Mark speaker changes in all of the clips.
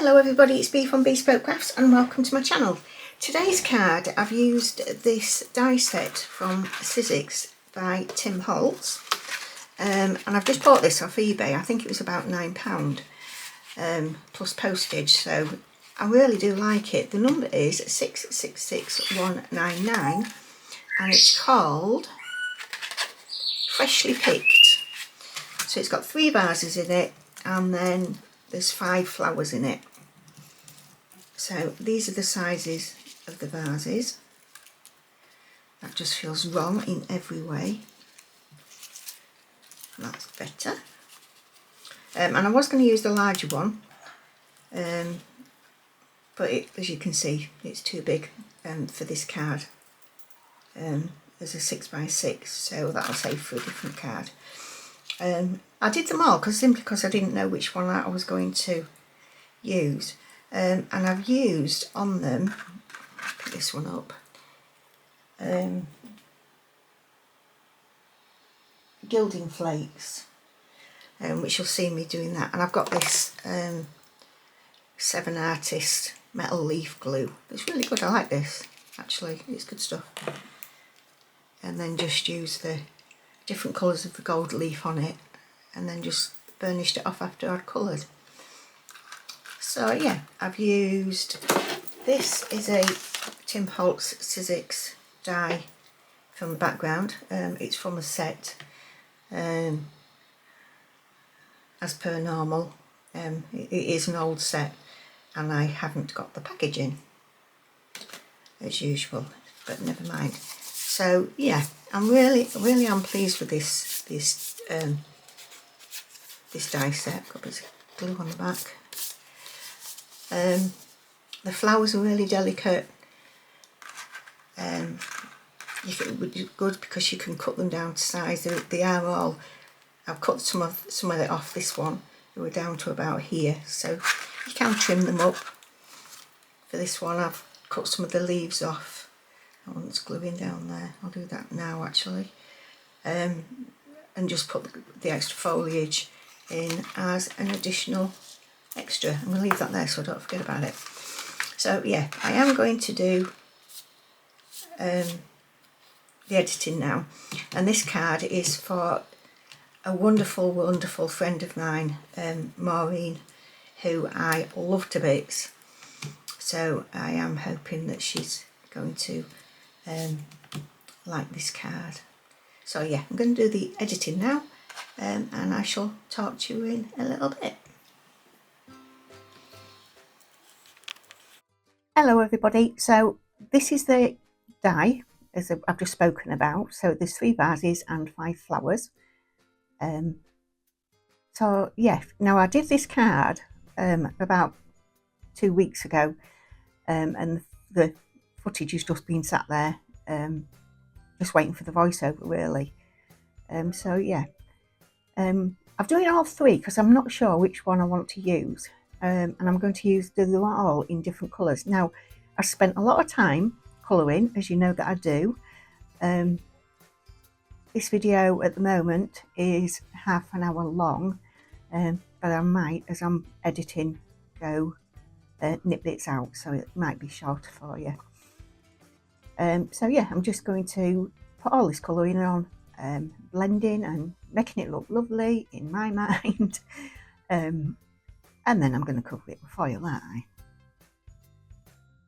Speaker 1: Hello everybody, it's Bee from Bespoke Crafts and welcome to my channel. Today's card, I've used this die set from Sizzix by Holtz, and I've just bought this off eBay. I think it was about £9 plus postage, so I really do like it. The number is 666199 and it's called Freshly Picked. So it's got 3 vases in it and then there's 5 flowers in it. So these are the sizes of the vases. That just feels wrong in every way. That's better. And I was going to use the larger one, but as you can see, it's too big for this card. There's a 6x6, so that'll save for a different card. I did them all simply because I didn't know which one I was going to use. And I've used on them, pick this one up, gilding flakes, which you'll see me doing that. And I've got this 7 Artist metal leaf glue. It's really good, I like this, actually, it's good stuff. And then just use the different colours of the gold leaf on it, and then just burnished it off after I'd coloured. So yeah, I've used, this is a Holtz Sizzix die from the background. It's from a set, as per normal. It is an old set and I haven't got the packaging as usual, but never mind. So yeah, I'm really pleased with this die set. Got a bit of glue on the back. The flowers are really delicate. It would be good because you can cut them down to size. They are all. I've cut some of it off this one. They were down to about here, so you can trim them up. For this one, I've cut some of the leaves off. That one's gluing down there. I'll do that now actually, and just put the extra foliage in as an additional extra. I'm going to leave that there so I don't forget about it. So yeah, I am going to do the editing now, and this card is for a wonderful friend of mine, Maureen, who I love to bits. So I am hoping that she's going to like this card. So yeah, I'm going to do the editing now, and I shall talk to you in a little bit. Hello everybody, so this is the die as I've just spoken about. So there's 3 vases and 5 flowers. So yeah, now I did this card about 2 weeks ago, and the footage has just been sat there, just waiting for the voiceover really. So yeah, I'm doing all 3 because I'm not sure which one I want to use. And I'm going to do them all in different colours. Now, I've spent a lot of time colouring, as you know that I do. This video at the moment is half an hour long, but I might, as I'm editing, go nip bits out, so it might be shorter for you. So yeah, I'm just going to put all this colouring on, blending and making it look lovely in my mind. And then I'm going to cover it with foil, aren't I?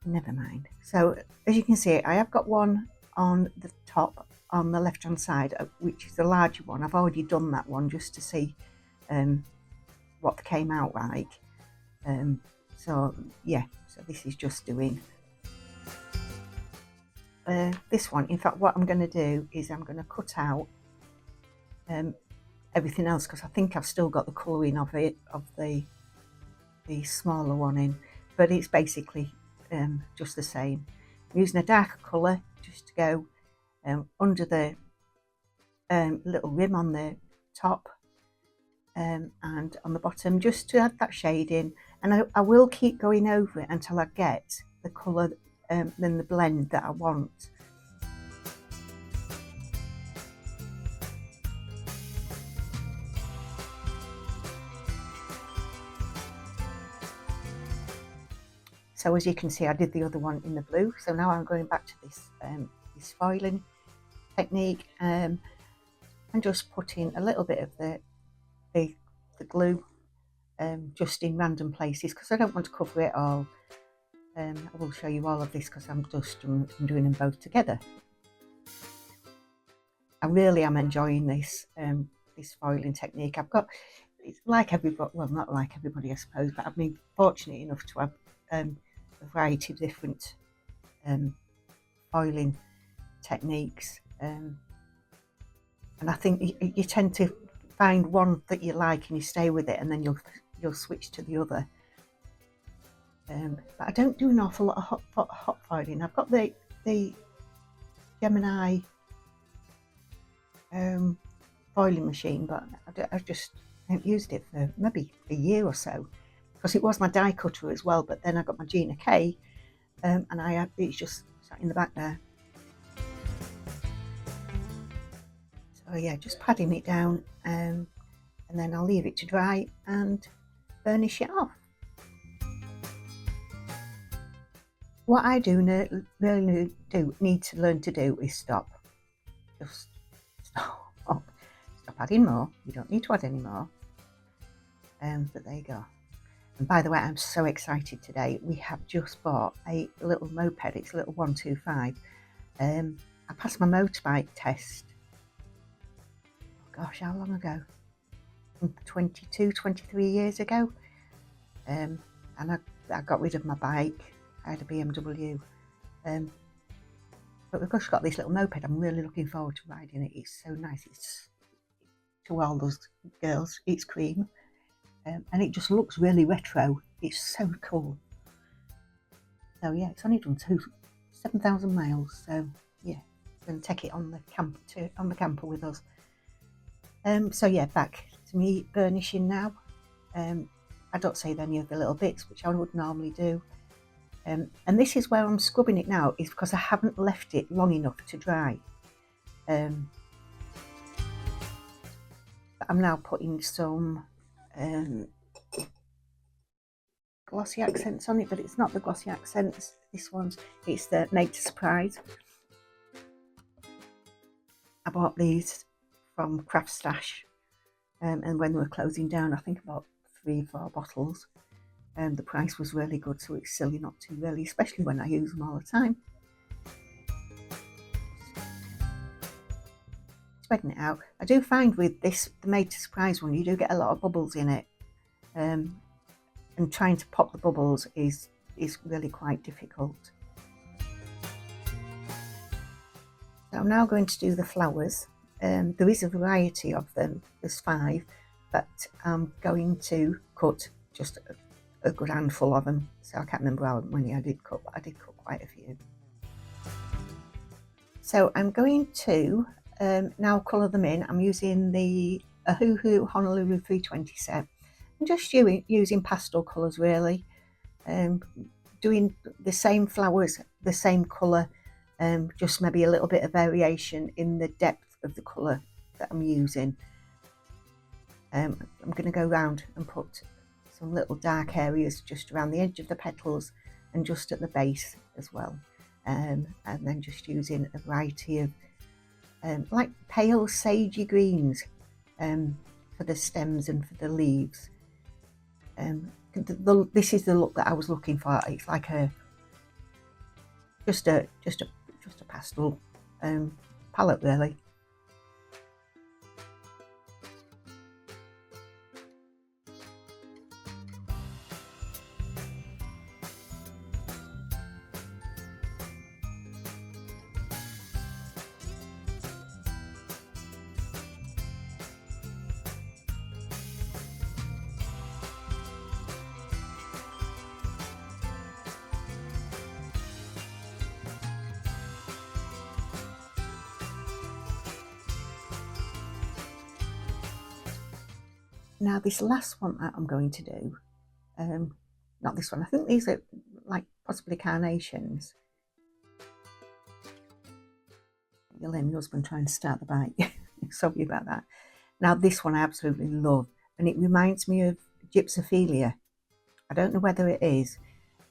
Speaker 1: Never mind. So as you can see, I have got one on the top on the left hand side, which is the larger one. I've already done that one just to see what they came out like. So yeah, so this is just doing this one. In fact, what I'm going to do is I'm going to cut out everything else, because I think I've still got the colouring of the smaller one in, but it's basically just the same. I'm using a darker colour just to go under the little rim on the top and on the bottom, just to add that shade in, and I will keep going over it until I get the colour then the blend that I want. So as you can see, I did the other one in the blue, so now I'm going back to this this foiling technique, and just putting a little bit of the glue just in random places, because I don't want to cover it all. I will show you all of this because I'm doing them both together. I really am enjoying this this foiling technique. It's like everybody, well, not like everybody I suppose, but I've been fortunate enough to have a variety of different foiling techniques, and I think you tend to find one that you like and you stay with it, and then you'll switch to the other. But I don't do an awful lot of hot foiling. I've got the Gemini foiling machine, but I just haven't used it for maybe a year or so, because it was my die cutter as well. But then I got my Gina K, and it's just sat in the back there. So yeah, just padding it down, and then I'll leave it to dry and burnish it off. What I really need to learn to do is stop. Just stop. Stop adding more. You don't need to add any more. But there you go. And by the way, I'm so excited today. We have just bought a little moped. It's a little 125. I passed my motorbike test. Oh gosh, how long ago? 22, 23 years ago. And I got rid of my bike. I had a BMW, but we've just got this little moped. I'm really looking forward to riding it. It's so nice. It's, to all those girls, it's cream, and it just looks really retro. It's so cool. So yeah, it's only done 7,000 miles. So yeah, we're going to take it on the camper with us. So yeah, back to me burnishing now. I don't save any of the little bits, which I would normally do. And this is where I'm scrubbing it now, is because I haven't left it long enough to dry. But I'm now putting some glossy accents on it, but it's not the glossy accents. It's the Made to Surprise. I bought these from Craft Stash, and when they were closing down, I think about 3 or 4 bottles. And the price was really good, so it's silly not to really, especially when I use them all the time. Spreading it out. I do find with this, the Made to Surprise one, you do get a lot of bubbles in it, and trying to pop the bubbles is really quite difficult. So I'm now going to do the flowers. There is a variety of them. There's 5, but I'm going to cut just a good handful of them, so I can't remember how many I did cut, but I did cut quite a few. So I'm going to now colour them in. I'm using the Ohuhu Honolulu 320 set. I'm just using pastel colours really, doing the same flowers, the same colour, just maybe a little bit of variation in the depth of the colour that I'm using. I'm going to go round and put some little dark areas just around the edge of the petals and just at the base as well, and then just using a variety of like pale sagey greens for the stems and for the leaves. This is the look that I was looking for. It's like just a pastel palette really. Now this last one that I'm going to do, not this one, I think these are like possibly carnations. You'll hear my husband trying to start the bike. Sorry about that. Now this one I absolutely love, and it reminds me of gypsophilia. I don't know whether it is,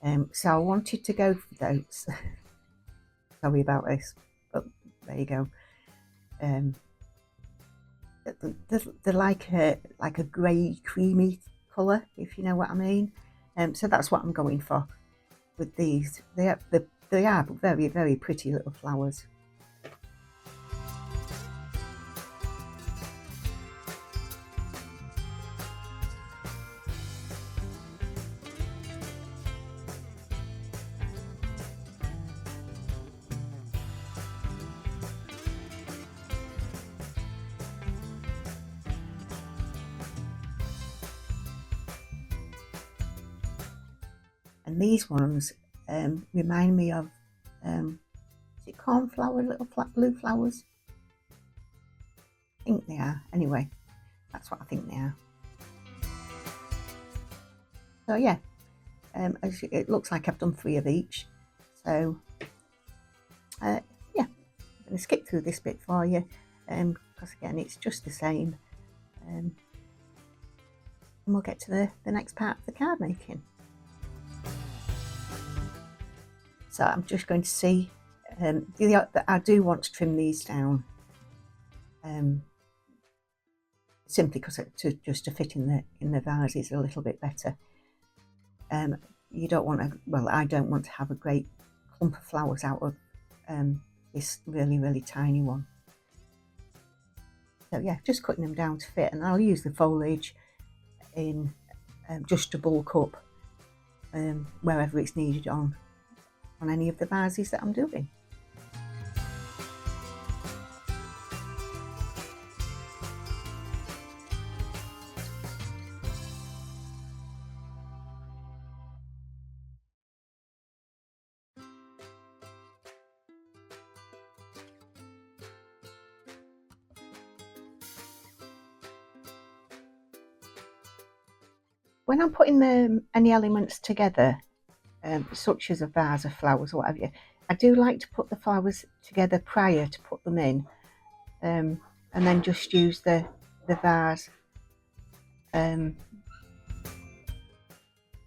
Speaker 1: So I wanted to go for those. Sorry about this, but there you go. They're like a grey creamy colour, if you know what I mean. So that's what I'm going for with these. They are very, very pretty little flowers. And these ones remind me of, is it cornflower, little blue flowers? I think they are. Anyway, that's what I think they are. So yeah, it looks like I've done 3 of each. So yeah, I'm going to skip through this bit for you, because again, it's just the same. And we'll get to the next part of the card making. So I'm just going to see, I do want to trim these down, simply because just to fit in the vases a little bit better. You don't want to, well, I don't want to have a great clump of flowers out of this really, really tiny one. So yeah, just cutting them down to fit, and I'll use the foliage in just to bulk up wherever it's needed on any of the vases that I'm doing. When I'm putting any elements together, such as a vase of flowers or whatever, I do like to put the flowers together prior to put them in, and then just use the vase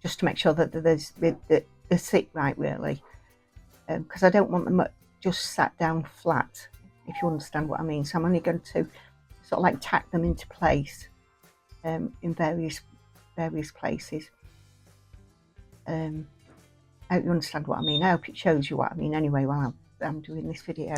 Speaker 1: just to make sure that they sit right, really, because I don't want them just sat down flat, if you understand what I mean. So I'm only going to sort of like tack them into place in various places. I hope you understand what I mean. I hope it shows you what I mean anyway while I'm doing this video.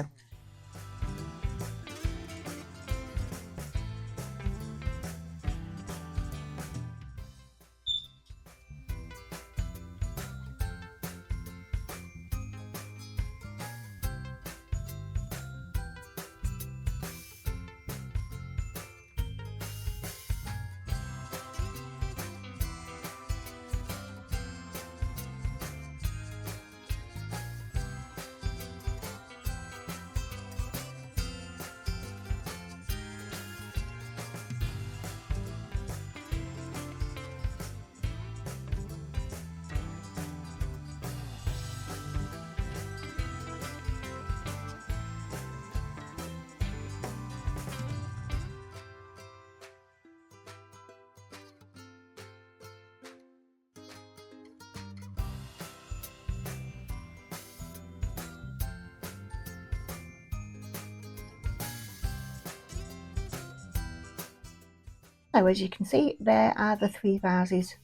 Speaker 1: So as you can see, there are the 3 vases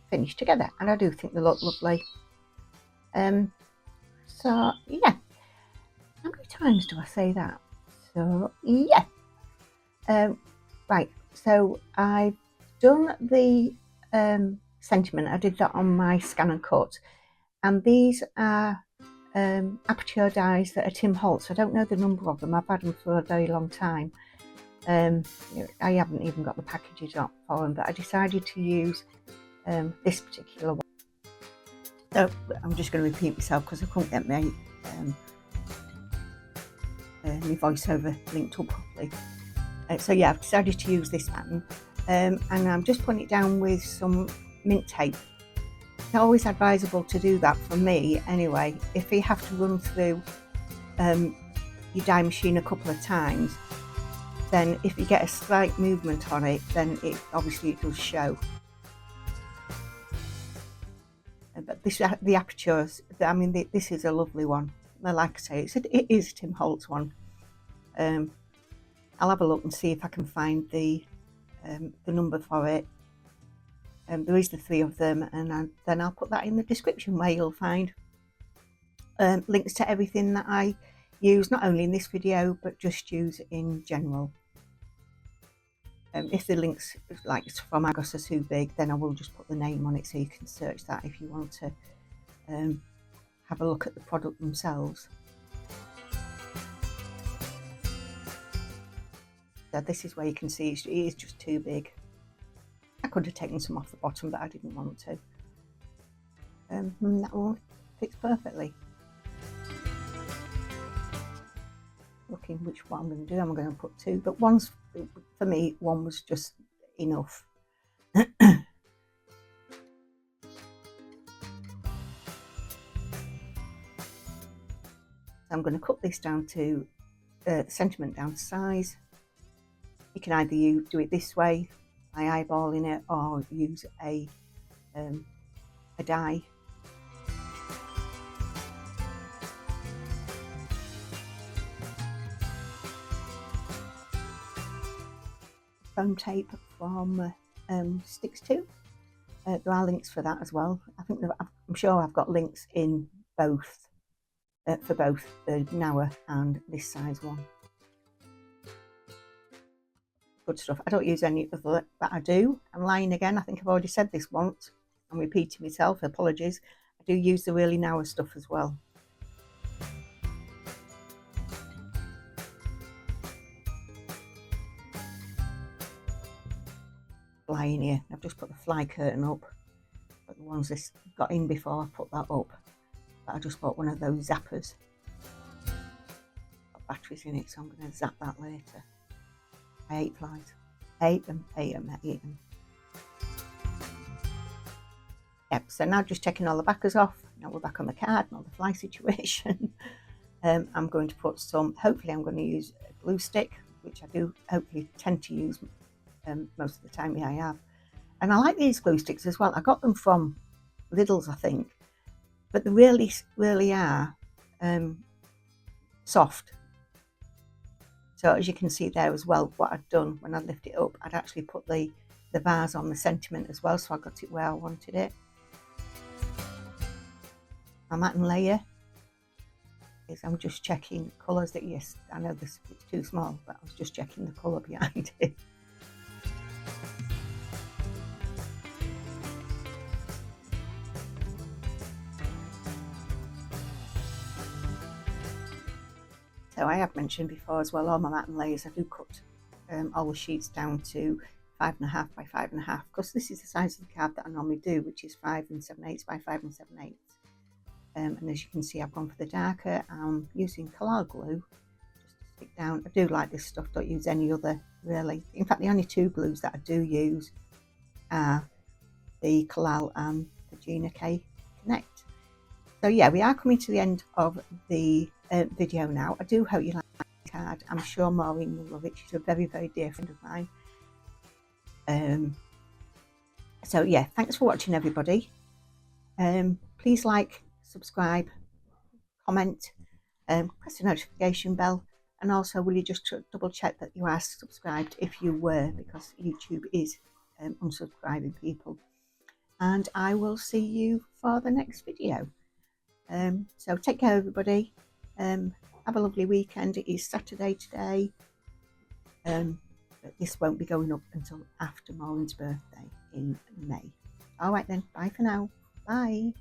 Speaker 1: finished together, and I do think they look lovely. So yeah, how many times do I say that? So yeah, right, so I've done the sentiment. I did that on my scan and cut, and these are aperture dies that are Tim Holtz. I don't know the number of them. I've had them for a very long time. I haven't even got the packages up for them, but I decided to use this particular one. So I'm just going to repeat myself because I couldn't get my voiceover linked up properly. So yeah, I've decided to use this pattern, and I'm just putting it down with some mint tape. It's always advisable to do that, for me anyway. If you have to run through your die machine a couple of times, then if you get a slight movement on it, then it does show. but this, the apertures, I mean, this is a lovely one. Like I say, it is a Tim Holtz one. I'll have a look and see if I can find the number for it. There is the 3 of them, and then I'll put that in the description, where you'll find links to everything that I use, not only in this video but just use in general. If the links like from Agos are too big, then I will just put the name on it, so you can search that if you want to have a look at the product themselves. So this is where you can see it is just too big. I could have taken some off the bottom, but I didn't want to. And that one fits perfectly. Looking which one I'm going to do. I'm going to put 2, but one's, for me, one was just enough. I'm going to cut this down to the sentiment down to size. You can either do it this way by eyeballing it, or use a die. Foam tape from Sticks too. There are links for that as well. I'm sure I've got links in both for both the Noah and this size one. Good stuff. I don't use any of that, but I do. I'm lying again. I think I've already said this once. I'm repeating myself. Apologies. I do use the really Noah stuff as well. Lying here. I've just put the fly curtain up, but the ones this got in before I put that up. But I just bought one of those zappers. Got batteries in it, so I'm going to zap that later. I hate flies. I hate them. Yep, so now just taking all the backers off. Now we're back on the card, not the fly situation. I'm going to put some, hopefully I'm going to use a glue stick, which I do hopefully tend to use most of the time. Yeah, I have. And I like these glue sticks as well. I got them from Lidl's, I think. But they really are soft. So as you can see there as well, what I'd done when I lift it up, I'd actually put the vase on the sentiment as well, so I got it where I wanted it. My matten layer is, I'm just checking colours that, yes, I know this is too small, but I was just checking the colour behind it. So I have mentioned before as well, all my matten layers, I do cut all the sheets down to 5.5 by 5.5, because this is the size of the card that I normally do, which is 5 7/8 by 5 7/8. And as you can see, I've gone for the darker. I'm using Collall glue just to stick down. I do like this stuff, don't use any other really. In fact, the only 2 glues that I do use are the Collall and the Gina K Connect. So yeah, we are coming to the end of the video now. I do hope you like the card. I'm sure Maureen will love it. She's a very, very dear friend of mine. So yeah, thanks for watching, everybody. Please like, subscribe, comment, press the notification bell, and also will you just double check that you are subscribed if you were, because YouTube is unsubscribing people. And I will see you for the next video. So take care, everybody. Have a lovely weekend. It is Saturday today, but this won't be going up until after Maureen's birthday in May. All right then, bye for now. Bye.